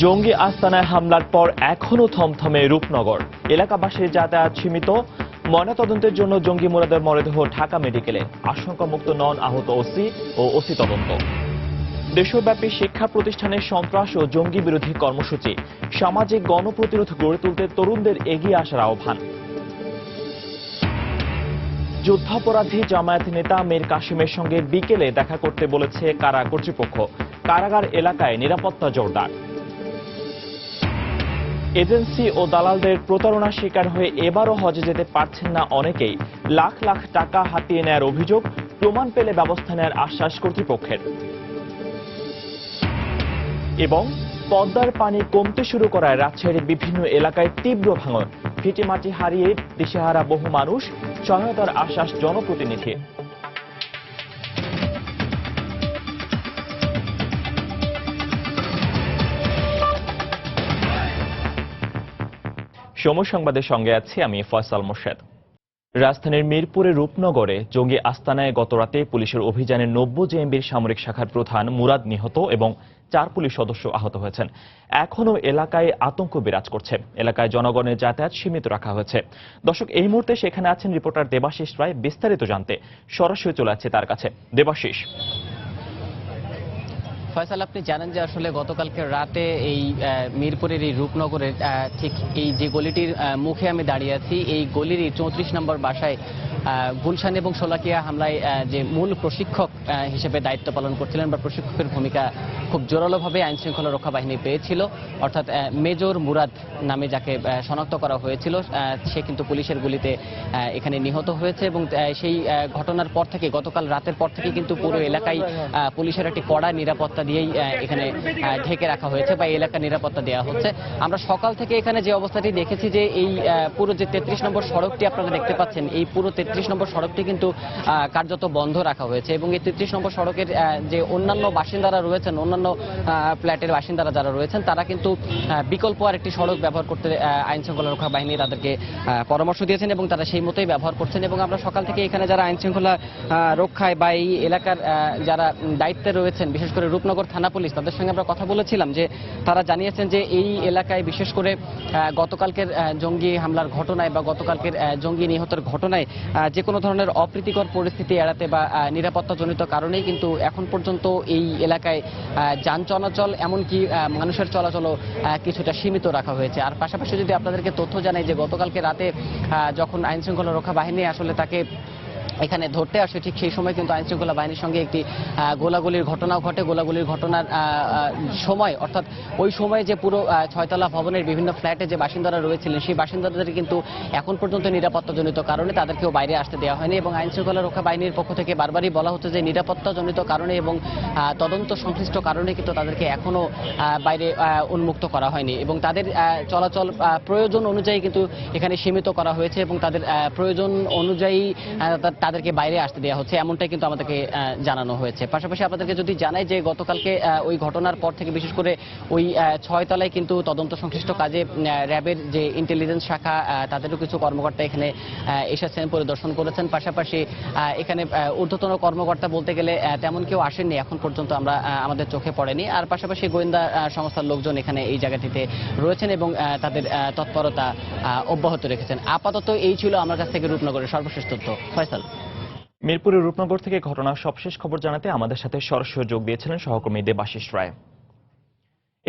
জঙ্গি আস্তানায় হামলার পর এখনো থমথমে রূপনগর। এলাকাবাসীর যাতায়াত সীমিত। ময়নাতদন্তের জন্য জঙ্গি মুরাদের মরদেহ ঢাকা মেডিকেলে। আশঙ্কামুক্ত নন আহত ওসি ও ওসি তদন্ত। দেশব্যাপী শিক্ষা প্রতিষ্ঠানে সন্ত্রাস ও জঙ্গি বিরোধী কর্মসূচি। সামাজিক গণপ্রতিরোধ গড়ে তুলতে তরুণদের এগিয়ে আসার আহ্বান। যুদ্ধাপরাধী জামায়াত নেতা মীর কাসেমের সঙ্গে বিকেলে দেখা করতে বলেছে কারা কর্তৃপক্ষ। কারাগার এলাকায় নিরাপত্তা জোরদার। এজেন্সি ও দালালদের প্রতারণার শিকার হয়ে এবারও হজে যেতে পারছেন না অনেকেই। লাখ লাখ টাকা হাতিয়ে নেয়ার অভিযোগ। প্রমাণ পেলে ব্যবস্থা নেয়ার আশ্বাস কর্তৃপক্ষের। এবং পদ্মার পানি কমতে শুরু করায় রাজশাহীর বিভিন্ন এলাকায় তীব্র ভাঙন। ভিটেমাটি হারিয়ে দিশেহারা বহু মানুষ। সহায়তার আশ্বাস জনপ্রতিনিধির। সময় সংবাদের সঙ্গে আছি আমি ফয়সাল মোর্শেদ। রাজধানীর মিরপুরের রূপনগরে জঙ্গি আস্তানায় গতরাতে পুলিশের অভিযানে 90 জেএমবির সামরিক শাখার প্রধান মুরাদ নিহত এবং 4 পুলিশ সদস্য আহত হয়েছেন। এখনও এলাকায় আতঙ্ক বিরাজ করছে। এলাকায় জনগণের যাতায়াত সীমিত রাখা হয়েছে। দর্শক, এই মুহূর্তে সেখানে আছেন রিপোর্টার দেবাশিস রায়। বিস্তারিত জানতে সরাসরি চলে যাচ্ছে তার কাছে। দেবাশিস। ফয়সাল, আপনি জানেন যে আসলে গতকালকে রাতে এই মিরপুরের এই রূপনগরের ঠিক এই যে গলিটির মুখে আমি দাঁড়িয়ে আছি, এই গলিরই 34 নম্বর বাসায় গুলশান এবং শোলাকিয়া হামলায় যে মূল প্রশিক্ষক হিসেবে দায়িত্ব পালন করছিলেন বা প্রশিক্ষকের ভূমিকা খুব জোরালোভাবে আইনশৃঙ্খলা রক্ষা বাহিনী পেয়েছিল, অর্থাৎ মেজর মুরাদ নামে যাকে শনাক্ত করা হয়েছিল, সে কিন্তু পুলিশের গুলিতে এখানে নিহত হয়েছে। এবং সেই ঘটনার পর থেকে গতকাল রাতের পর থেকে কিন্তু পুরো এলাকায় পুলিশের একটি কড়া নিরাপত্তা দিয়েই এখানে ঢেকে রাখা হয়েছে বা এলাকা নিরাপত্তা দেওয়া হচ্ছে। আমরা সকাল থেকে এখানে যে অবস্থাটি দেখেছি যে এই পুরো যে 33 নম্বর সড়কটি আপনারা দেখতে পাচ্ছেন, এই পুরো 33 নম্বর সড়কটি কিন্তু কার্যত বন্ধ রাখা হয়েছে। এবং এই 33 নম্বর সড়কের যে অন্যান্য বাসিন্দারা রয়েছেন, অন্যান্য ফ্ল্যাটের বাসিন্দারা যারা রয়েছেন, তারা কিন্তু বিকল্প আর একটি সড়ক ব্যবহার করতে আইনশৃঙ্খলা রক্ষা বাহিনী তাদেরকে পরামর্শ দিয়েছেন এবং তারা সেই মতোই ব্যবহার করছেন। এবং আমরা সকাল থেকে এখানে যারা আইনশৃঙ্খলা রক্ষায় বা এই এলাকার যারা দায়িত্বে রয়েছেন, বিশেষ করে রূপনগর থানা পুলিশ, তাদের সঙ্গে আমরা কথা বলেছিলাম যে তারা জানিয়েছেন যে এই এলাকায় বিশেষ করে গতকালকের জঙ্গি হামলার ঘটনায় বা গতকালকের জঙ্গি নিহতের ঘটনায় যে কোনো ধরনের অপ্রীতিকর পরিস্থিতি এড়াতে বা নিরাপত্তাজনিত কারণেই কিন্তু এখন পর্যন্ত এই এলাকায় যান চলাচল এমনকি মানুষের চলাচলও কিছুটা সীমিত রাখা হয়েছে। আর পাশাপাশি যদি আপনাদেরকে তথ্য জানাই যে গতকালকে রাতে যখন আইনশৃঙ্খলা রক্ষা বাহিনী আসলে তাকে এখানে ধরতে আসে, ঠিক সেই সময় কিন্তু আইনশৃঙ্খলা বাহিনীর সঙ্গে একটি গোলাগুলির ঘটনাও ঘটে। গোলাগুলির ঘটনার সময়, অর্থাৎ ওই সময় যে পুরো 6তলা ভবনের বিভিন্ন ফ্ল্যাটে যে বাসিন্দারা রয়েছিলেন, সেই বাসিন্দাদের কিন্তু এখন পর্যন্ত নিরাপত্তাজনিত কারণে তাদেরকেও বাইরে আসতে দেওয়া হয়নি। এবং আইনশৃঙ্খলা রক্ষা বাহিনীর পক্ষ থেকে বারবারই বলা হচ্ছে যে নিরাপত্তাজনিত কারণে এবং তদন্ত সংশ্লিষ্ট কারণে কিন্তু তাদেরকে এখনো বাইরে উন্মুক্ত করা হয়নি এবং তাদের চলাচল প্রয়োজন অনুযায়ী কিন্তু এখানে সীমিত করা হয়েছে এবং তাদের প্রয়োজন অনুযায়ী তাদেরকে বাইরে আসতে দেওয়া হচ্ছে, এমনটাই কিন্তু আমাদেরকে জানানো হয়েছে। পাশাপাশি আপনাদেরকে যদি জানাই যে গতকালকে ওই ঘটনার পর থেকে বিশেষ করে ওই 6 তলায় কিন্তু তদন্ত সংশ্লিষ্ট কাজে র্যাবের যে ইন্টেলিজেন্স শাখা, তাদেরও কিছু কর্মকর্তা এখানে এসেছেন, পরিদর্শন করেছেন। পাশাপাশি এখানে ঊর্ধ্বতন কর্মকর্তা বলতে গেলে তেমন কেউ আসেননি এখন পর্যন্ত, আমরা আমাদের চোখে পড়েনি। আর পাশাপাশি গোয়েন্দা সংস্থার লোকজন এখানে এই জায়গাটিতে রয়েছেন এবং তাদের তৎপরতা অব্যাহত রেখেছেন। আপাতত এই ছিল আমার কাছ থেকে রূপনগরের সর্বশেষ তথ্য। ফয়সাল। মিরপুরের রূপনগর থেকে ঘটনার সবশেষ খবর জানাতে আমাদের সাথে সরাসরি যোগ দিয়েছিলেন সহকর্মী দেবাশিস রায়।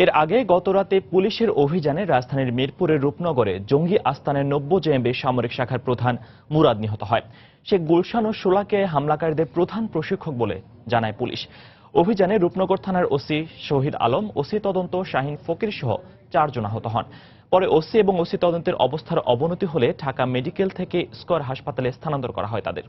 এর আগে গতরাতে পুলিশের অভিযানে রাজধানীর মিরপুরের রূপনগরে জঙ্গি আস্তানায় 90 জেএমবির সামরিক শাখার প্রধান মুরাদ নিহত হয়। সে গুলশান ও শোলাকিয়ায় হামলাকারীদের প্রধান প্রশিক্ষক বলে জানায় পুলিশ। অভিযানে রূপনগর থানার ওসি শহীদ আলম, ওসি তদন্ত শাহিন ফকির সহ 4 জন আহত হন। পরে ওসি এবং ওসি তদন্তের অবস্থার অবনতি হলে ঢাকা মেডিকেল থেকে স্কয়ার হাসপাতালে স্থানান্তর করা হয় তাদের।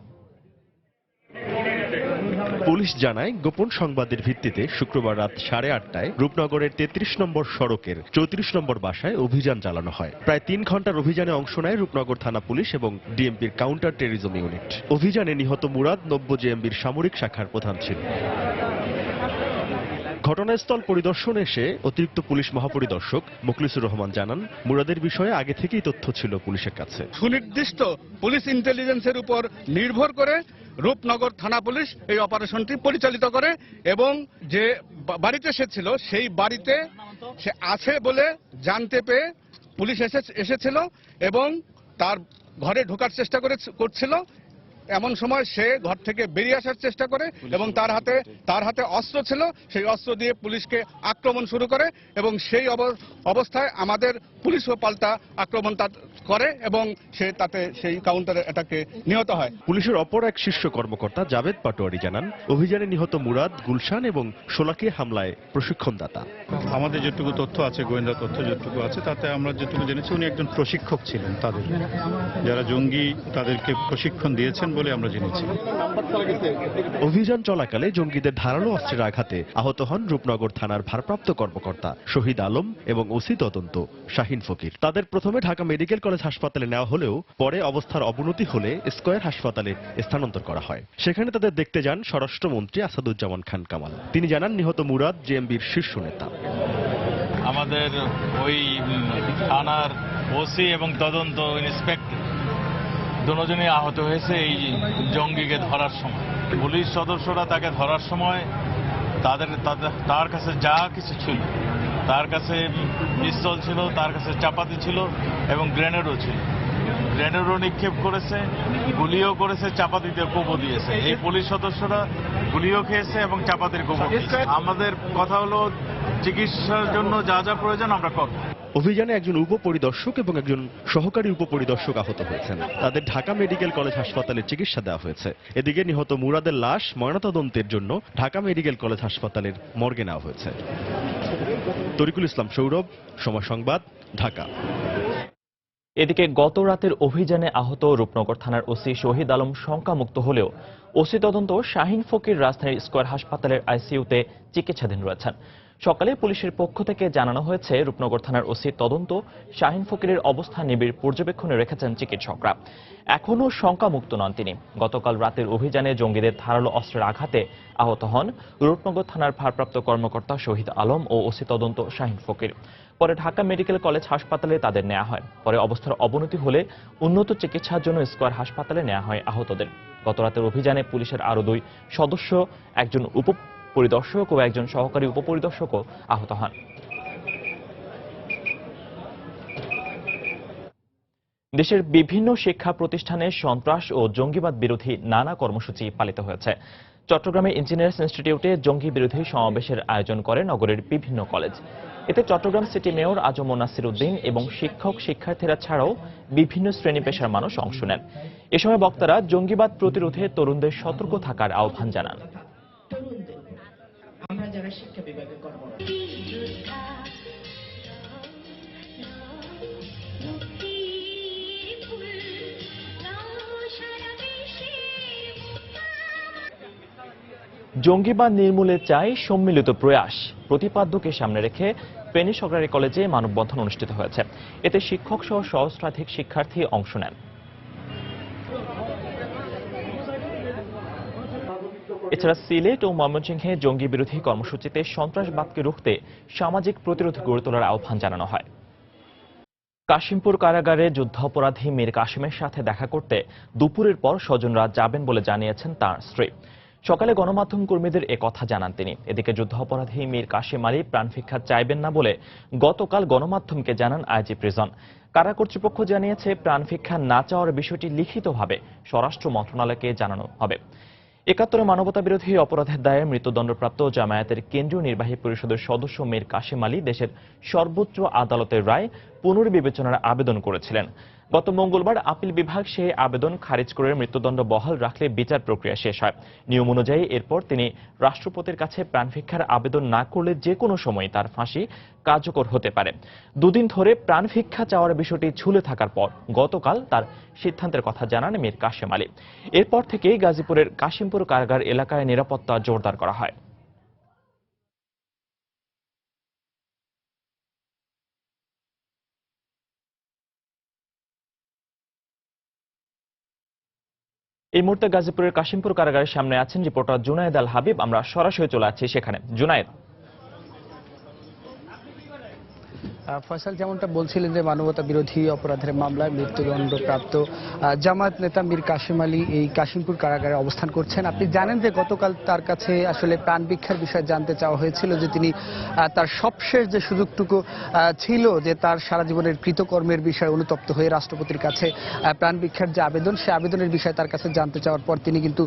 পুলিশ জানায়, গোপন সংবাদের ভিত্তিতে শুক্রবার রাত 8:30টায় রূপনগরের 33 নম্বর সড়কের 34 নম্বর বাসায় অভিযান চালানো হয়। প্রায় 3 ঘন্টার অভিযানে অংশ নেয় রূপনগর থানা পুলিশ এবং ডিএমপির কাউন্টার টেররিজম ইউনিট। অভিযানে নিহত মুরাদ 90 জেএমবির সামরিক শাখার প্রধান ছিল। ঘটনাস্থল পরিদর্শনে এসে অতিরিক্ত পুলিশ মহাপরিদর্শক মুখলিসুর রহমান জানান, মুরাদের বিষয়ে আগে থেকেই তথ্য ছিল পুলিশের কাছে। সুনির্দিষ্ট পুলিশ ইন্টেলিজেন্সের উপর নির্ভর করে রূপনগর থানা পুলিশ এই অপারেশনটি পরিচালিত করে এবং যে বাড়িতে সে ছিল, সেই বাড়িতে সে আছে বলে জানতে পেয়ে পুলিশ এসেছিল এবং তার ঘরে ঢোকার চেষ্টা করছিল। এমন সময় সে ঘর থেকে বেরিয়ে আসার চেষ্টা করে এবং তার হাতে অস্ত্র ছিল। সেই অস্ত্র দিয়ে পুলিশকে আক্রমণ শুরু করে এবং সেই অবস্থায় আমাদের পুলিশও পাল্টা আক্রমণ করে এবং সেই কাউন্টার অ্যাটাকে নিহত হয়। পুলিশের অপর এক শীর্ষ কর্মকর্তা জাভেদ পাটোয়ারি জানান, অভিযানে নিহত মুরাদ, গুলশান এবং শোলাকিয়া হামলায় প্রশিক্ষণদাতা। আমাদের যেটুকু তথ্য আছে, গোয়েন্দা তথ্য যেটুকু আছে, তাতে আমরা যেটুকু জেনেছি উনি একজন প্রশিক্ষক ছিলেন। তাদের যারা জঙ্গি তাদেরকে প্রশিক্ষণ দিয়েছেন বলে আমরা জেনেছি। অভিযান চলাকালে জঙ্গিদের ধারালো অস্ত্রের আঘাতে আহত হন রূপনগর থানার ভারপ্রাপ্ত কর্মকর্তা শহীদ আলম এবং ওসি তদন্ত শাহিন ফকির। তাদের প্রথমে ঢাকা মেডিকেল কলেজ হাসপাতালে নেওয়া হলেও পরে অবস্থার অবনতি হলে স্কয়ার হাসপাতালে স্থানান্তর করা হয়। সেখানে তাদের দেখতে যান স্বরাষ্ট্রমন্ত্রী আসাদুজ্জামান খান কামাল। তিনি জানান, নিহত মুরাদ জেএমবির শীর্ষ নেতা। আমাদের ওই থানার ওসি এবং তদন্ত ইন্সপেক্টর দুজনই আহত হয়েছে এই জঙ্গিকে ধরার সময়। পুলিশ সদস্যরা তাকে ধরার সময় তার কাছে যা কিছু ছিল, তার কাছে পিস্তল ছিল, তার কাছে চাপাতি ছিল এবং গ্রেনেডও ছিল। গ্রেনেডও নিক্ষেপ করেছে, গুলিও করেছে, চাপাতিতে কোপও দিয়েছে। এই পুলিশ সদস্যরা গুলিও খেয়েছে এবং চাপাতির কোপও খেয়েছে। আমাদের কথা হলো চিকিৎসার জন্য যা যা প্রয়োজন আমরা করব। অভিযানে একজন উপপরিদর্শক এবং একজন সহকারী উপপরিদর্শক আহত হয়েছেন। তাদের ঢাকা মেডিকেল কলেজ হাসপাতালে চিকিৎসা দেওয়া হয়েছে। এদিকে নিহত মুরাদের লাশ ময়নাতদন্তের জন্য ঢাকা মেডিকেল কলেজ হাসপাতালের মর্গে নেওয়া হয়েছে। তরিকুল ইসলাম সৌরভ, সময় সংবাদ, ঢাকা। এদিকে গত রাতের অভিযানে আহত রূপনগর থানার ওসি শহীদ আলম শঙ্কামুক্ত হলেও ওসি তদন্ত শাহিন ফকির রাজধানীর স্কয়ার হাসপাতালের আইসিইউতে চিকিৎসাধীন রয়েছেন। সকালে পুলিশের পক্ষ থেকে জানানো হয়েছে, রূপনগর থানার ওসি তদন্ত শাহিন ফকিরের অবস্থা নিবিড় পর্যবেক্ষণে রেখেছেন চিকিৎসকরা। এখনও শঙ্কামুক্ত নন তিনি। গতকাল রাতের অভিযানে জঙ্গিদের ধারালো অস্ত্রের আঘাতে আহত হন রূপনগর থানার ভারপ্রাপ্ত কর্মকর্তা শহীদ আলম ও ওসি তদন্ত শাহিন ফকির। পরে ঢাকা মেডিকেল কলেজ হাসপাতালে তাদের নেওয়া হয়। পরে অবস্থার অবনতি হলে উন্নত চিকিৎসার জন্য স্কয়ার হাসপাতালে নেওয়া হয় আহতদের। গতরাতের অভিযানে পুলিশের আরো 2 সদস্য, একজন উপপরিদর্শক ও একজন সহকারী উপপরিদর্শকও আহত হন। দেশের বিভিন্ন শিক্ষা প্রতিষ্ঠানে সন্ত্রাস ও জঙ্গিবাদ বিরোধী নানা কর্মসূচি পালিত হয়েছে। চট্টগ্রামে ইঞ্জিনিয়ার্স ইনস্টিটিউটে জঙ্গি বিরোধী সমাবেশের আয়োজন করে নগরের বিভিন্ন কলেজ। এতে চট্টগ্রাম সিটি মেয়র আজম নাসির উদ্দিন এবং শিক্ষক শিক্ষার্থীরা ছাড়াও বিভিন্ন শ্রেণী পেশার মানুষ অংশ নেন। এ সময় বক্তারা জঙ্গিবাদ প্রতিরোধে তরুণদের সতর্ক থাকার আহ্বান জানান। আমরা যারা শিক্ষা বিভাগে কর্মরত জঙ্গিবাদ নির্মূলে চাই সম্মিলিত প্রয়াস প্রতিপাদ্যকে সামনে রেখে ফেনী সরকারি কলেজে মানববন্ধন অনুষ্ঠিত হয়েছে। এতে শিক্ষক সহ সহস্রাধিক শিক্ষার্থী অংশ নেন। এছাড়া সিলেট ও ময়মনসিংহে জঙ্গি বিরোধী কর্মসূচিতে সন্ত্রাসবাদকে রুখতে সামাজিক প্রতিরোধ গড়ে তোলার আহ্বান জানানো হয়। কাশিমপুর কারাগারে যুদ্ধাপরাধী মীর কাসেমের সাথে দেখা করতে দুপুরের পর স্বজনরা যাবেন বলে জানিয়েছেন তাঁর স্ত্রী। সকালে গণমাধ্যম কর্মীদের কথা জানান তিনি। এদিকে যুদ্ধাপরাধী মীর কাসেম আলী প্রাণভিক্ষা চাইবেন না বলে গতকাল গণমাধ্যমকে জানান আইজি প্রিজন। কারা কর্তৃপক্ষ জানিয়েছে, প্রাণভিক্ষা না চাওয়ার বিষয়টি লিখিতভাবে স্বরাষ্ট্র মন্ত্রণালয়কে জানানো হবে। ৭১ মানবতা বিরোধী অপরাধের দায়ে মৃত্যুদণ্ডপ্রাপ্ত জামায়াতের কেন্দ্রীয় নির্বাহী পরিষদের সদস্য মীর কাসেম আলী দেশের সর্বোচ্চ আদালতের রায় পুনর্বিবেচনার আবেদন করেছিলেন। গত মঙ্গলবার আপিল বিভাগ সেই আবেদন খারিজ করে মৃত্যুদণ্ড বহাল রাখলে বিচার প্রক্রিয়া শেষ হয়। নিয়ম অনুযায়ী এরপর তিনি রাষ্ট্রপতির কাছে প্রাণভিক্ষার আবেদন না করলে যে কোনো সময় তার ফাঁসি কার্যকর হতে পারে। দুদিন ধরে প্রাণভিক্ষা চাওয়ার বিষয়টি ঝুলে থাকার পর গতকাল তার সিদ্ধান্তের কথা জানান মীর কাসেম আলী। এরপর থেকেই গাজীপুরের কাশিমপুর কারাগার এলাকায় নিরাপত্তা জোরদার করা হয়। এই মুহূর্তে গাজীপুরের কাশিমপুর কারাগারের সামনে আছেন রিপোর্টার জুনায়েদ আল হাবিব। আমরা সরাসরি চলে যাচ্ছি সেখানে। জুনায়েদ। ফয়সাল যেমনটা বলছিলেন যে মানবতা বিরোধী অপরাধের মামলায় মৃত্যুদণ্ডপ্রাপ্ত জামায়াত নেতা মীর কাসেম আলী এই কাশিমপুর কারাগারে অবস্থান করছেন। আপনি জানেন যে গতকাল তার কাছে আসলে প্রাণ ভিক্ষার বিষয়ে জানতে চাওয়া হয়েছিল, যে তিনি তার সবশেষ যে সুযোগটুকু ছিল যে তার সারা জীবনের কৃতকর্মের বিষয়ে অনুতপ্ত হয়ে রাষ্ট্রপতির কাছে প্রাণ ভিক্ষার যে আবেদন, সে আবেদনের বিষয়ে তার কাছে জানতে চাওয়ার পর তিনি কিন্তু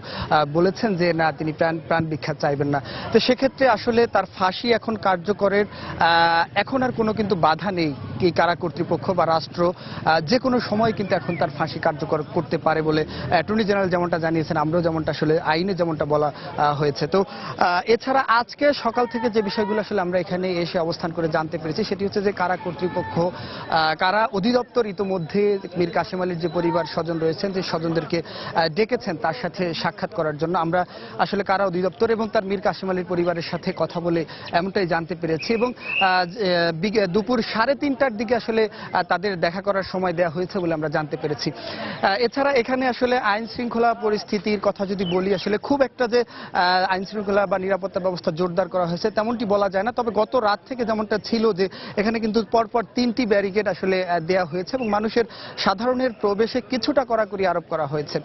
বলেছেন যে না, তিনি প্রাণ ভিক্ষা চাইবেন না। তো সেক্ষেত্রে আসলে তার ফাঁসি এখন কার্যকরের এখন আর কোনো কিন্তু বাধা নেই। কি কারা কর্তৃপক্ষ বা রাষ্ট্র যে কোনো সময় কিন্তু এখন তার ফাঁসি কার্যকর করতে পারে বলে অ্যাটর্নি জেনারেল যেমনটা জানিয়েছেন, আমরাও যেমনটা আসলে আইনে যেমনটা বলা হয়েছে। তো এছাড়া আজকে সকাল থেকে যে বিষয়গুলো আসলে আমরা এখানে এসে অবস্থান করে জানতে পেরেছি সেটি হচ্ছে যে কারা কর্তৃপক্ষ, কারা অধিদপ্তর ইতোমধ্যে মীর কাসেম আলীর যে পরিবার স্বজন রয়েছেন, যে স্বজনদেরকে ডেকেছেন তার সাথে সাক্ষাৎ করার জন্য। আমরা আসলে কারা অধিদপ্তর এবং তার মীর কাসেম আলীর পরিবারের সাথে কথা বলে এমনটাই জানতে পেরেছি, এবং দুপুর 3:30টার দিকে আসলে তাদের দেখা করার সময় দেওয়া হয়েছে বলে আমরা জানতে পেরেছি। এছাড়া এখানে আসলে আইন শৃঙ্খলা পরিস্থিতির কথা যদি বলি, আসলে খুব একটা যে আইন শৃঙ্খলা বা নিরাপত্তা ব্যবস্থা জোরদার করা হয়েছে তেমনটি বলা যায় না। তবে গত রাত থেকে যেমনটা ছিল যে এখানে কিন্তু পরপর 3টি ব্যারিকেড আসলে দেওয়া হয়েছে এবং মানুষের সাধারণের প্রবেশে কিছুটা কড়াকড়ি আরোপ করা হয়েছে।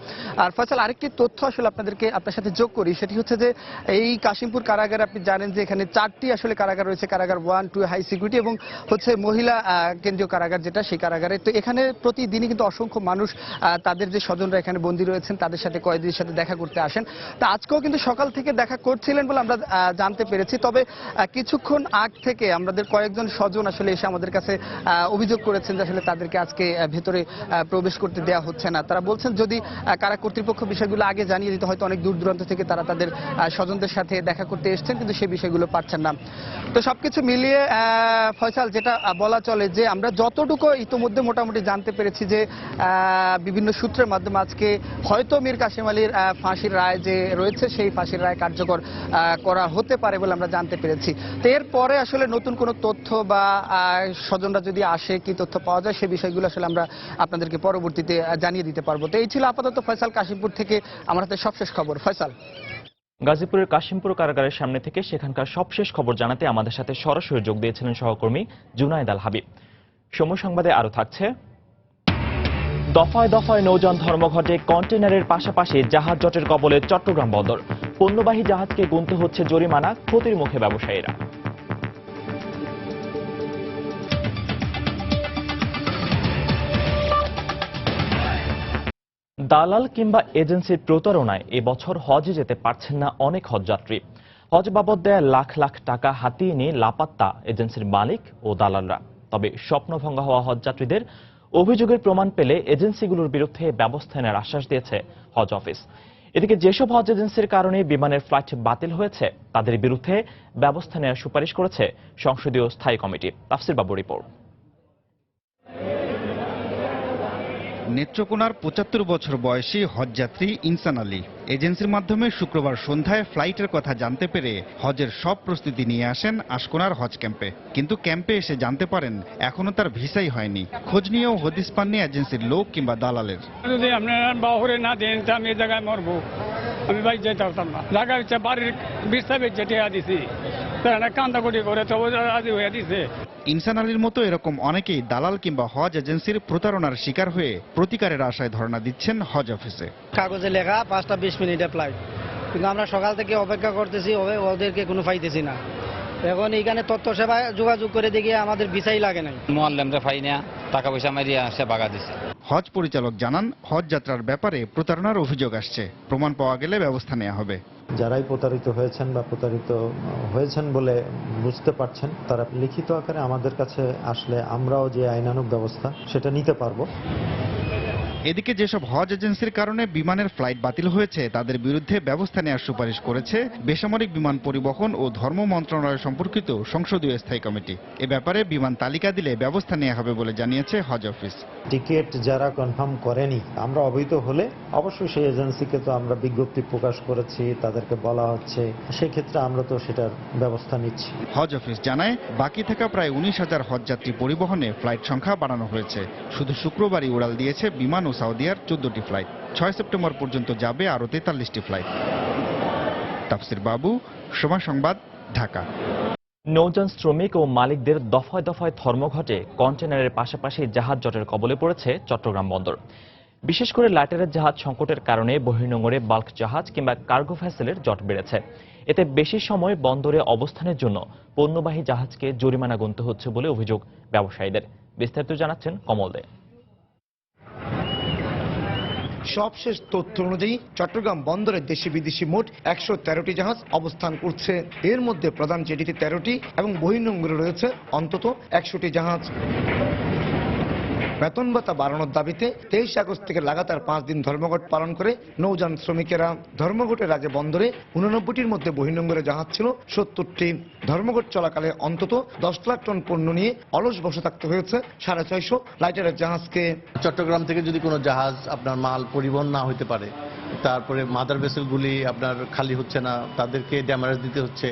আর ফয়সাল, আরেকটি তথ্য আসলে আপনার সাথে যোগ করি, সেটি হচ্ছে যে এই কাশিমপুর কারাগারে আপনি জানেন যে এখানে 4টি আসলে কারাগার রয়েছে, কারাগার 1, 2 হাই সিকিউরিটি এবং হচ্ছে মহিলা কেন্দ্রীয় কারাগার যেটা, সেই কারাগারে। তো এখানে প্রতিদিনই কিন্তু অসংখ্য মানুষ তাদের যে স্বজনরা এখানে বন্দী রয়েছেন তাদের সাথে, কয়েদিদের সাথে দেখা করতে আসেন। তা আজকেও কিন্তু সকাল থেকে দেখা করছিলেন বলে আমরা জানতে পেরেছি। তবে কিছুক্ষণ আগ থেকে আমাদের কয়েকজন স্বজন আসলে এসে আমাদের কাছে অভিযোগ করেছেন যে আসলে তাদেরকে আজকে ভেতরে প্রবেশ করতে দেওয়া হচ্ছে না। তারা বলছেন যদি কারা কর্তৃপক্ষ বিষয়গুলো আগে জানিয়ে দিত, হয়তো অনেক দূর দূরান্ত থেকে তারা তাদের স্বজনদের সাথে দেখা করতে এসছেন, কিন্তু সেই বিষয়গুলো পাচ্ছেন না। তো সবকিছু মিলিয়ে ফয়সাল, যেটা বলা চলে যে আমরা যতটুকু ইতোমধ্যে মোটামুটি জানতে পেরেছি যে বিভিন্ন সূত্রের মাধ্যমে আজকে হয়তো মীর কাসেম আলীর ফাঁসির রায় যে রয়েছে সেই ফাঁসির রায় কার্যকর করা হতে পারে বলে আমরা জানতে পেরেছি। তো এরপরে আসলে নতুন কোনো তথ্য বা স্বজনরা যদি আসে, কি তথ্য পাওয়া যায়, সে বিষয়গুলো আসলে আমরা আপনাদেরকে পরবর্তীতে জানিয়ে দিতে পারবো। তো এই ছিল আপাতত ফয়সাল কাশিমপুর থেকে আমার হাতে সবশেষ খবর। ফয়সাল। গাজীপুরের কাশিমপুর কারাগারের সামনে থেকে সেখানকার সবশেষ খবর জানাতে আমাদের সাথে সরাসরি যোগ দিয়েছিলেন সহকর্মী জুনায়েদ আল হাবিব। সময় সংবাদে আরো থাকছে, দফায় দফায় নৌযান ধর্মঘটে কন্টেনারের পাশাপাশি জাহাজ জটের কবলে চট্টগ্রাম বন্দর, পণ্যবাহী জাহাজকে গুনতে হচ্ছে জরিমানা, ক্ষতির মুখে ব্যবসায়ীরা। দালাল কিংবা এজেন্সির প্রতারণায় এবছর হজে যেতে পারছেন না অনেক হজযাত্রী। হজ বাবদ দেয়া লাখ লাখ টাকা হাতিয়ে নিয়ে লাপাত্তা এজেন্সির মালিক ও দালালরা। তবে স্বপ্নভঙ্গ হওয়া হজযাত্রীদের অভিযোগের প্রমাণ পেলে এজেন্সিগুলোর বিরুদ্ধে ব্যবস্থা নেওয়ার আশ্বাস দিয়েছে হজ অফিস। এদিকে যেসব হজ এজেন্সির কারণে বিমানের ফ্লাইট বাতিল হয়েছে তাদের বিরুদ্ধে ব্যবস্থা নেওয়ার সুপারিশ করেছে সংসদীয় স্থায়ী কমিটি। তাফসির বাবু রিপোর্ট। নেত্রকোনার ৭৫ বছর বয়সী হজযাত্রী ইনসান আলী এজেন্সির মাধ্যমে শুক্রবার সন্ধ্যায় ফ্লাইটের কথা জানতে পেরে হজের সব প্রস্তুতি নিয়ে আসেন আশকোনার হজ ক্যাম্পে। কিন্তু ক্যাম্পে এসে জানতে পারেন এখনো তার ভিসাই হয়নি। খোঁজ নিয়েও হদিস পাননি এজেন্সির লোক কিংবা দালালের। যদি আপনারা বাহরে না দেন তা আমি এই জায়গায় মরবো, আমি বাইক যেতে পারতাম না। জায়গা হচ্ছে বাড়ির ভিসা বেচে টিয়া দিছি, তারা কান্দাকুটি করে তবু রাজি হয়ে দিছে। ইনসান আলীর মতো এরকম অনেকেই দালাল কিংবা হজ এজেন্সির প্রতারণার শিকার হয়ে প্রতিকারের আশায় ধর্ণা দিচ্ছেন হজ অফিসে। কাগজে লেখা 5টা 20 মিনিটে ফ্লাইট, কিন্তু আমরা সকাল থেকে অপেক্ষা করতেছি, ওদেরকে কোনো পাইতেছি না। এখন এইখানে তথ্য সেবায় যোগাযোগ করে দেখি আমাদের ভিসাই লাগে নাই। মোয়াল্লেমরা ফাই না, টাকা পয়সা মারিয়া সে বাগা দিছে। হজ পরিচালক জানান হজ যাত্রার ব্যাপারে প্রতারণার অভিযোগ আসছে, প্রমাণ পাওয়া গেলে ব্যবস্থা নেওয়া হবে। যারাই প্রতারিত হয়েছেন বা প্রতারিত হয়েছেন বলে বুঝতে পারছেন তারা লিখিত আকারে আমাদের কাছে আসলে আমরাও যে আইনানুগ ব্যবস্থা সেটা নিতে পারবো। এদিকে যেসব হজ এজেন্সির কারণে বিমানের ফ্লাইট বাতিল হয়েছে তাদের বিরুদ্ধে ব্যবস্থা নেওয়ার সুপারিশ করেছে বেসামরিক বিমান পরিবহন ও ধর্ম মন্ত্রণালয় সম্পর্কিত সংসদীয় স্থায়ী কমিটি। এ ব্যাপারে বিমান তালিকা দিলে ব্যবস্থা নেওয়া হবে বলে জানিয়েছে হজ অফিস। টিকিট যারা কনফার্ম করেনি, আমরা অবৈধ হলে অবশ্যই সেই এজেন্সিকে তো আমরা বিজ্ঞপ্তি প্রকাশ করেছি, তাদেরকে বলা হচ্ছে, সেই ক্ষেত্রে আমরা তো সেটার ব্যবস্থা নিচ্ছি। হজ অফিস জানায় বাকি থাকা প্রায় 19,000 হজযাত্রী পরিবহনে ফ্লাইট সংখ্যা বাড়ানো হয়েছে। শুধু শুক্রবারই উড়াল দিয়েছে বিমান ও সাউদিয়ার 14টি ফ্লাইট। 6 সেপ্টেম্বর পর্যন্ত যাবে আরও 43টি ফ্লাইট। তাফসির বাবু, সময় সংবাদ, ঢাকা। নৌযান শ্রমিক ও মালিকদের দফায় দফায় ধর্মঘটে কন্টেনারের পাশাপাশি জাহাজ জটের কবলে পড়েছে চট্টগ্রাম বন্দর। বিশেষ করে লাইটারের জাহাজ সংকটের কারণে বহির্নোঙরে বাল্ক জাহাজ কিংবা কার্গো ভেসেলের জট বেড়েছে। এতে বেশি সময় বন্দরে অবস্থানের জন্য পণ্যবাহী জাহাজকে জরিমানা গুনতে হচ্ছে বলে অভিযোগ ব্যবসায়ীদের। বিস্তারিত জানাচ্ছেন কমল দে। সবশেষ তথ্য অনুযায়ী চট্টগ্রাম বন্দরে দেশি বিদেশি মোট 113টি জাহাজ অবস্থান করছে। এর মধ্যে প্রধান জেটিতে 13টি এবং বহির্নোঙরে রয়েছে অন্তত 100টি জাহাজ। বেতন ভাতা বাড়ানোর দাবিতে 23 আগস্ট থেকে লাগাতার 5 দিন ধর্মঘট পালন করে নৌযান শ্রমিকেরা। ধর্মঘটের আগে বন্দরে 89টির মধ্যে বহির্নোঙরে জাহাজ ছিল 70টি। ধর্মঘট চলাকালে অন্তত 10 লাখ টন পণ্য নিয়ে অলস বসে থাকতে হয়েছে 650 লাইটারের জাহাজকে। চট্টগ্রাম থেকে যদি কোনো জাহাজ আপনার মাল পরিবহন না হতে পারে, তারপরে মাদার ভেসেলগুলি আপনার খালি হচ্ছে না, তাদেরকে ড্যামারেজ দিতে হচ্ছে,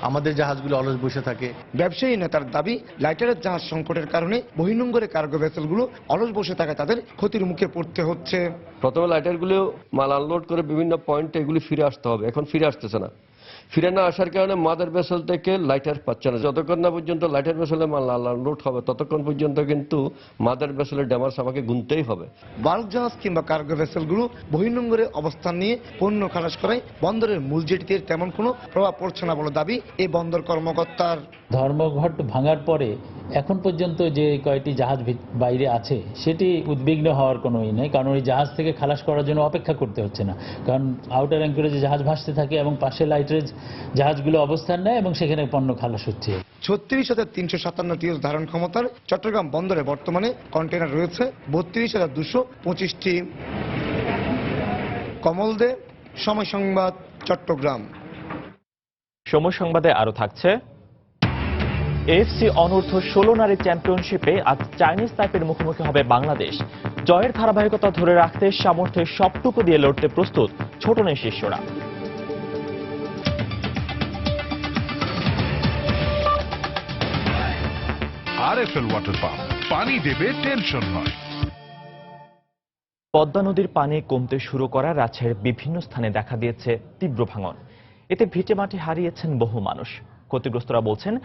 আমাদের জাহাজগুলো অলস বসে থাকে। ব্যবসায়ী নেতার দাবি, লাইটারের জাহাজ সংকটের কারণে বহির্নোঙরে কার্গো ভেসেলগুলো অলস বসে থাকায় তাদের ক্ষতির মুখে পড়তে হচ্ছে। প্রথমে লাইটারগুলো মাল আনলোড করে বিভিন্ন পয়েন্টে এগুলি ফিরে আসতে হবে, এখন ফিরে আসতেছে না। ফিরে না আসার কারণে মাদার ভেসেল থেকে লাইটার পাচ্ছে না। যতক্ষণ না পর্যন্ত লাইটার ভেসেলে মাল আনলোড হবে ততক্ষণ পর্যন্ত কিন্তু মাদার ভেসেলের ড্যামার্স আমাকে গুনতেই হবে। বাল্ক জাহাজ কিংবা কার্গো ভেসেলগুলো বহির্নোঙরে অবস্থান নিয়ে পণ্য খালাস করায় বন্দরের মূল জেটিতে তেমন কোনো প্রভাব পড়ছে না বলে দাবি এই বন্দর কর্মকর্তার। ধর্মঘট ভাঙার পরে এখন পর্যন্ত যে কয়টি জাহাজ বাইরে আছে সেটি উদ্বিগ্ন হওয়ার কোনো নেই, কারণ ওই জাহাজ থেকে খালাস করার জন্য অপেক্ষা করতে হচ্ছে না। কারণ আউটার অ্যাঙ্করেজে জাহাজ ভাসতে থাকে এবং পাশে লাইটারেজ জাহাজগুলো অবস্থান নেয় এবং সেখানে পণ্য খালাস হচ্ছে। 36,357 টিএস ধারণ ক্ষমতার চট্টগ্রাম বন্দরে বর্তমানে কন্টেনার রয়েছে 32,225টি। কমল দে, সময় সংবাদ, চট্টগ্রাম। সময় সংবাদে আরো থাকছে, এএফসি অনূর্ধ্ব 16 নারী চ্যাম্পিয়নশিপে আজ চাইনিজ তাইপের মুখোমুখি হবে বাংলাদেশ। জয়ের ধারাবাহিকতা ধরে রাখতে সামর্থ্যের সবটুকু দিয়ে লড়তে প্রস্তুত ছোটনের শিষ্যরা। আরএফএল ওয়াটার পাম্প, পানি দেবে টেনশন নয়। পদ্মা নদীর পানি কমতে শুরু করা রাজশাহীর বিভিন্ন স্থানে দেখা দিয়েছে তীব্র ভাঙন। এতে ভিটেমাটি হারিয়েছেন বহু মানুষ। ক্ষতিগ্রস্তরা বলছেন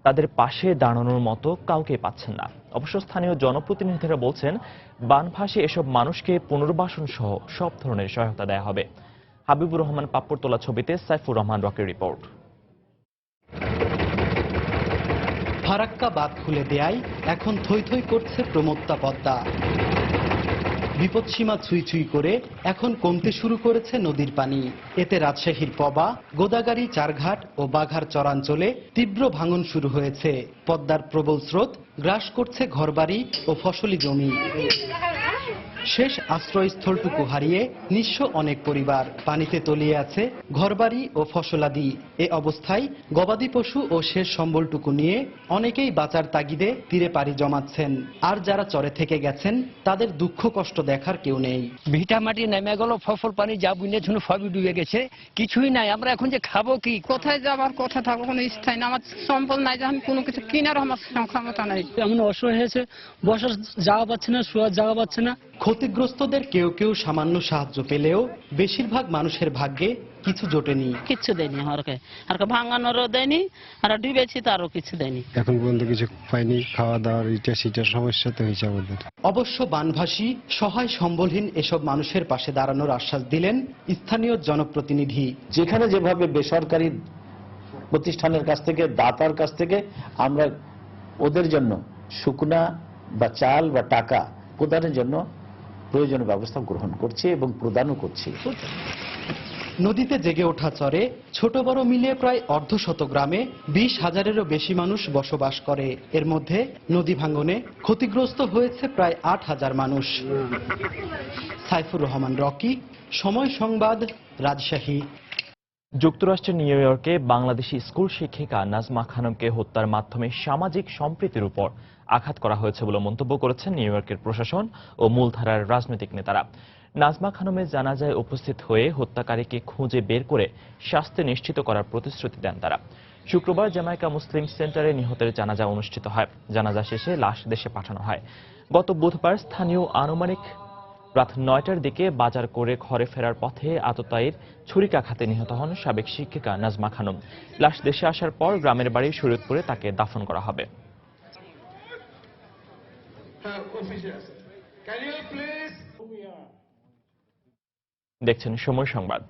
তাদের পাশে দাঁড়ানোর মতো কাউকে পাচ্ছেন না। অবশ্য স্থানীয় জনপ্রতিনিধিরা বলছেন বানভাসী এসব মানুষকে পুনর্বাসন সহ সব ধরনের সহায়তা দেয়া হবে। হাবিবুর রহমান পাপ্পুর তোলা ছবিতে সাইফুর রহমান রকির রিপোর্ট। ফারাক্কা বাঁধ খুলে দেয়ায় এখন থই থই করছে প্রমত্তা পদ্মা। বিপদসীমা ছুঁই ছুঁই করে এখন কমতে শুরু করেছে নদীর পানি। এতে রাজশাহীর পবা, গোদাগাড়ি, চারঘাট ও বাঘার চরাঞ্চলে তীব্র ভাঙন শুরু হয়েছে। পদ্মার প্রবল স্রোত গ্রাস করছে ঘরবাড়ি ও ফসলি জমি। শেষ আশ্রয়স্থলটুকু হারিয়ে নিঃস্ব অনেক পরিবার। পানিতে তলিয়ে আছে ঘরবাড়ি ও ফসলাদি। এ অবস্থায় গবাদি পশু ও শেষ সম্বলটুকু নিয়ে অনেকেই বাঁচার তাগিদে তীরে পাড়ি জমাচ্ছেন। আর যারা চরে থেকে গেছেন তাদের দুঃখ কষ্ট দেখার কেউ নেই। ভিটা মাটি নেমে গেল, ফসল পানি যা বুনে ঝুনে সবই ডুবে গেছে, কিছুই নাই। আমরা এখন যে খাবো কি, কোথায় যাবার কথা থাকবো, কোনো স্থায়ী না। আমার সম্পদ নাই যে আমি কোনো কিছু কেনার আমার ক্ষমতা নাই। এমন অসহায় হয়েছে, বসার জায়গা পাচ্ছে না, শোয়ার জায়গা পাচ্ছে না। ক্ষতিগ্রস্তদের কেউ কেউ সামান্য সাহায্য পেলেও বেশিরভাগ মানুষের ভাগ্যে কিছু জোটেনি। কিছু দেয়নি আমাকে, আর ভাঙানোরও দেয়নি, আর ডুবেছি তারও কিছু দেয়নি। এখন পর্যন্ত কিছু পাইনি, খাওয়া দাওয়ার এটা সেটার সমস্যা তো হয়েছে আমাদের। অবশ্য বানভাসী সহায় সম্বলহীন এসব মানুষের পাশে দাঁড়ানোর আশ্বাস দিলেন স্থানীয় জনপ্রতিনিধি। যেখানে যেভাবে বেসরকারি প্রতিষ্ঠানের কাছ থেকে, দাতার কাছ থেকে আমরা ওদের জন্য শুকনা বা চাল বা টাকা প্রদানের জন্য প্রয়োজনীয় ব্যবস্থা গ্রহণ করছি এবং প্রদানও করছি। নদীতে জেগে ওঠা চরে ছোট বড় মিলিয়ে প্রায় অর্ধশত গ্রামে 20,000-এরও বেশি মানুষ বসবাস করে। এর মধ্যে নদী ভাঙনে ক্ষতিগ্রস্ত হয়েছে প্রায় 8,000 মানুষ। সাইফুর রহমান রকি, সময় সংবাদ, রাজশাহী। যুক্তরাষ্ট্রের নিউ ইয়র্কে বাংলাদেশি স্কুল শিক্ষিকা নাজমা খানমকে হত্যার মাধ্যমে সামাজিক সম্প্রীতির উপর আঘাত করা হয়েছে বলে মন্তব্য করেছেন নিউ ইয়র্কের প্রশাসন ও মূলধারার রাজনৈতিক নেতারা। নাজমা খানমের জানাজায় উপস্থিত হয়ে হত্যাকারীকে খুঁজে বের করে শাস্তি নিশ্চিত করার প্রতিশ্রুতি দেন তারা। শুক্রবার জ্যামাইকা মুসলিম সেন্টারে নিহতের জানাজা অনুষ্ঠিত হয়। জানাজা শেষে লাশ দেশে পাঠানো হয়। গত বুধবার স্থানীয় আনুমানিক রাত 9টার দিকে বাজার করে ঘরে ফেরার পথে আততায়ীর ছুরিকাঘাতে নিহত হন সাবেক শিক্ষিকা নাজমা খানম। লাশ দেশে আসার পর গ্রামের বাড়ি শরীয়তপুরে তাকে দাফন করা হবে। দেখছেন সময় সংবাদ।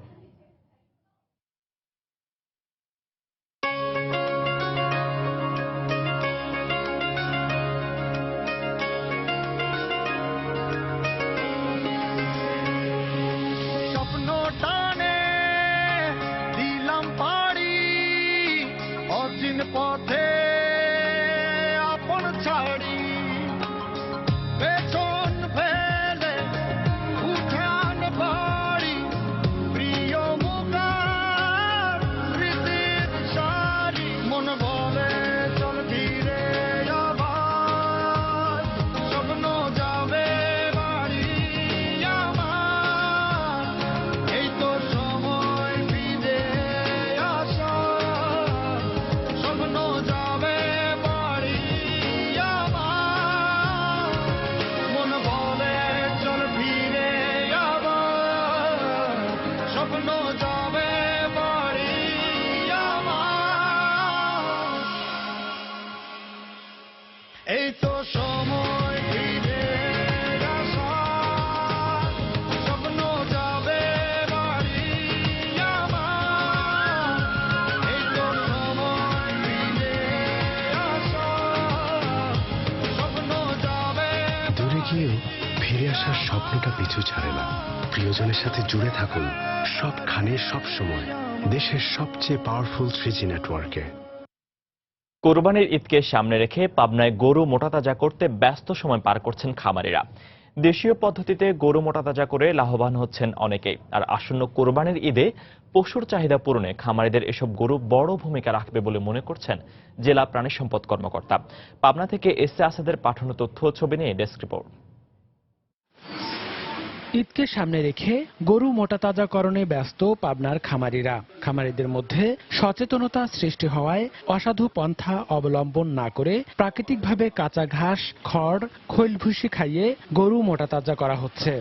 পথে আপন ছাড়ি পেছন ফেলে উঠান বাড়ি প্রিয় মুখার স্মৃতির সারি মন বলে চল ফিরে আবার স্বপ্ন যাবে বাড়ি আমার এই তো সময় ফিরে আসা স্বপ্ন যাবে বাড়ি আমার মন বলে চল ফিরে আবার স্বপ্ন যাবে বাড়ি আমার এই তো সময় ফিরে আসা স্বপ্ন যাবে বাড়ি আমার এই তো সময় ফিরে আসা স্বপ্ন যাবে দূরে গিয়েও ফিরে আসার স্বপ্নটা পিছু ছাড়ে না। প্রিয়জনের সাথে জুড়ে থাকুন সবখানে সব সময় দেশের সবচেয়ে পাওয়ারফুল 3G নেটওয়ার্কে। কোরবানির ঈদকে সামনে রেখে পাবনায় গরু মোটাতাজা করতে ব্যস্ত সময় পার করছেন খামারিরা। দেশীয় পদ্ধতিতে গরু মোটাতাজা করে লাভবান হচ্ছেন অনেকেই। আর আসন্ন কোরবানির ঈদে পশুর চাহিদা পূরণে খামারিদের এসব গরু বড় ভূমিকা রাখবে বলে মনে করছেন জেলা প্রাণী সম্পদ কর্মকর্তা। পাবনা থেকে এস এ আসাদের পাঠানো তথ্য ও ছবি নিয়ে ডেস্ক রিপোর্ট। ঈদকে সামনে রেখে গরু মোটাতাজাকরণে ব্যস্ত পাবনার খামারিরা। খামারিদের মধ্যে সচেতনতা সৃষ্টি হওয়ায় অসাধু পন্থা অবলম্বন না করে প্রাকৃতিকভাবে কাঁচা ঘাস, খড়, খৈল ভুসি খাইয়ে গরু মোটাতাজা করা হচ্ছে।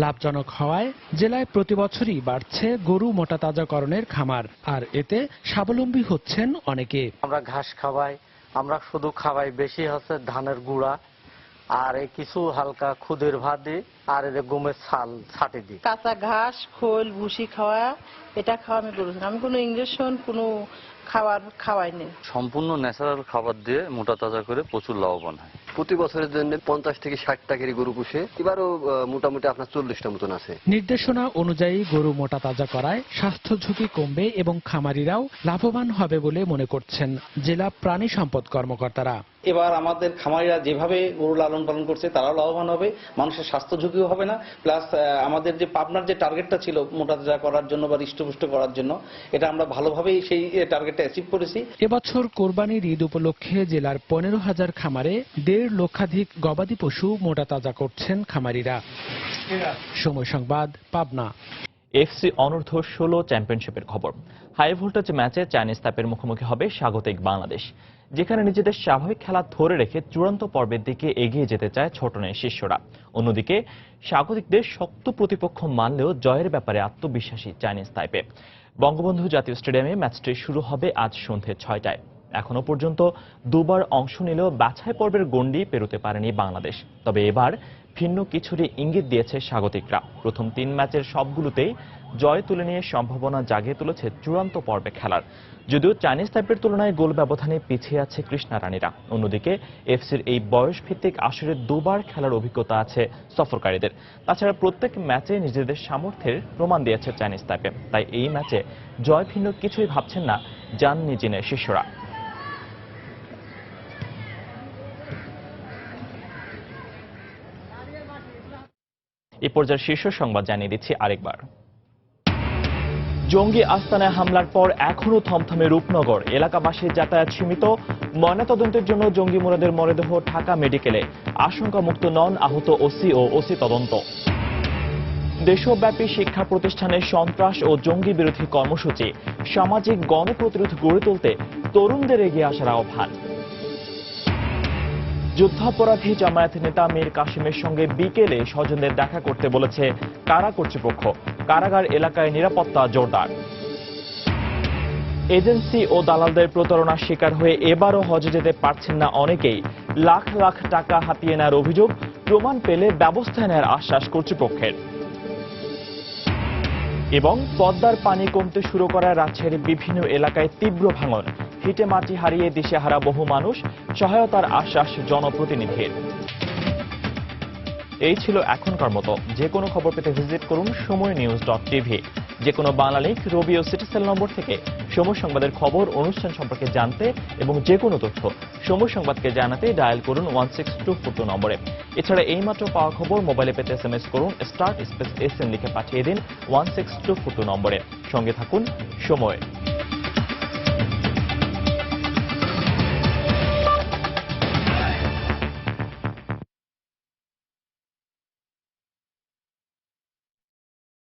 লাভজনক হওয়ায় জেলায় প্রতি বছরই বাড়ছে গরু মোটাতাজাকরণের খামার। আর এতে স্বাবলম্বী হচ্ছেন অনেকে। আমরা ঘাস খাওয়াই, আমরা শুধু খাওয়াই বেশি হচ্ছে ধানের গুঁড়া আর কিছু হালকা খুদের ভাত দিই আর এদের গমের ছাল ছাটে দিই। কাঁচা ঘাস, খোল, ভুসি খাওয়া, এটা খাওয়া আমি করেছি। আমি কোনো ইঞ্জেকশন কোনো খাওয়াইনি। সম্পূর্ণ ন্যাচারাল খাবার দিয়ে মোটা তাজা করে প্রচুর লাভবান হয়। প্রতি বছরের জন্য 50 থেকে 60টা করে গরু পুষে এবারও মোটামুটি আপনার 40টা মতন আছে। নির্দেশনা অনুযায়ী গরু মোটাতাজা করায় স্বাস্থ্য ঝুঁকি কমবে এবং খামারিরাও লাভবান হবে বলে মনে করছেন জেলা প্রাণী সম্পদ কর্মকর্তারা। এবার আমাদের খামারিরা যেভাবে গরু লালন পালন করছে তারাও লাভবান হবে, মানুষের স্বাস্থ্য ঝুঁকিও হবে না। প্লাস আমাদের যে পাবনার যে টার্গেটটা ছিল মোটাতাজা করার জন্য বা হৃষ্টপুষ্ট করার জন্য, এটা আমরা ভালোভাবেই সেই টার্গেটটা অ্যাচিভ করেছি। এবছর কোরবানির ঈদ উপলক্ষে জেলার 15,000 খামারে 1.5 লক্ষাধিক গবাদি পশু মোটাতাজা করছেন খামারিরা। সময় সংবাদ, পাবনা। এফসি অনূর্ধ্ব 16 চ্যাম্পিয়নশিপের খবর। হাই ভোল্টেজ ম্যাচে চাইনিজ তাইপের মুখোমুখি হবে স্বাগতিক বাংলাদেশ, যেখানে নিজেদের স্বাভাবিক খেলা ধরে রেখে চূড়ান্ত পর্বের দিকে এগিয়ে যেতে চায় ছোটনের শিষ্যরা। অন্যদিকে স্বাগতিকদের শক্ত প্রতিপক্ষ মানলেও জয়ের ব্যাপারে আত্মবিশ্বাসী চাইনিজ তাইপে। বঙ্গবন্ধু জাতীয় স্টেডিয়ামে ম্যাচটি শুরু হবে আজ সন্ধ্যে 6টায়। এখনো পর্যন্ত দুবার অংশ নিলেও বাছাই পর্বের গণ্ডি পেরোতে পারেনি বাংলাদেশ। তবে এবার ভিন্ন কিছুরই ইঙ্গিত দিয়েছে স্বাগতিকরা। প্রথম 3 ম্যাচের সবগুলোতেই জয় তুলে নিয়ে সম্ভাবনা জাগিয়ে তুলেছে চূড়ান্ত পর্বে খেলার। যদিও চাইনিজ তাইপের তুলনায় গোল ব্যবধানে পিছিয়ে আছে কৃষ্ণা রানীরা। অন্যদিকে এফসির এই বয়সভিত্তিক আসরে দুবার খেলার অভিজ্ঞতা আছে সফরকারীদের। তাছাড়া প্রত্যেক ম্যাচে নিজেদের সামর্থ্যের প্রমাণ দিয়েছে চাইনিজ তাইপে। তাই এই ম্যাচে জয় ভিন্ন কিছুই ভাবছেন না জান নিজিনের শিষ্যরা। এই পর্যায়ে শীর্ষ সংবাদ জানিয়ে দিচ্ছি আরেকবার। জঙ্গি আস্তানায় হামলার পর এখনো থমথমে রূপনগর। এলাকাবাসীর যাতায়াত সীমিত। ময়নাতদন্তের জন্য জঙ্গি মুরাদের মরদেহ ঢাকা মেডিকেলে। আশঙ্কামুক্ত নন আহত ওসি ও ওসি তদন্ত। দেশব্যাপী শিক্ষা প্রতিষ্ঠানে সন্ত্রাস ও জঙ্গি বিরোধী কর্মসূচি। সামাজিক গণপ্রতিরোধ গড়ে তুলতে তরুণদের এগিয়ে আসার আহ্বান। যুদ্ধাপরাধী জামায়াত নেতা মীর কাসেমের সঙ্গে বিকেলে স্বজনদের দেখা করতে বলেছে কারা কর্তৃপক্ষ। কারাগার এলাকায় নিরাপত্তা জোরদার। এজেন্সি ও দালালদের প্রতারণার শিকার হয়ে এবারও হজে যেতে পারছেন না অনেকেই। লাখ লাখ টাকা হাতিয়ে নেওয়ার অভিযোগ, প্রমাণ পেলে ব্যবস্থা নেওয়ার আশ্বাস কর্তৃপক্ষের। এবং পদ্মার পানি কমতে শুরু করায় রাজশাহীর বিভিন্ন এলাকায় তীব্র ভাঙন। হিটে মাটি হারিয়ে দিশেহারা বহু মানুষ, সহায়তার আশ্বাস জনপ্রতিনিধির। এই ছিল এখনকার মতো। যে কোনো খবর পেতে ভিজিট করুন সময়নিউজ.tv। যে কোনো বাংলা লিংক, রবি ও সিটিসেল নম্বর থেকে সময় সংবাদের খবর, অনুষ্ঠান সম্পর্কে জানতে এবং যে কোনো তথ্য সময় সংবাদকে জানাতে ডায়াল করুন 16242 নম্বরে। এছাড়া এইমাত্র পাওয়া খবর মোবাইলে পেতে SMS করুন *SN লিখে পাঠিয়ে দিন 16242 নম্বরে। সঙ্গে থাকুন সময়।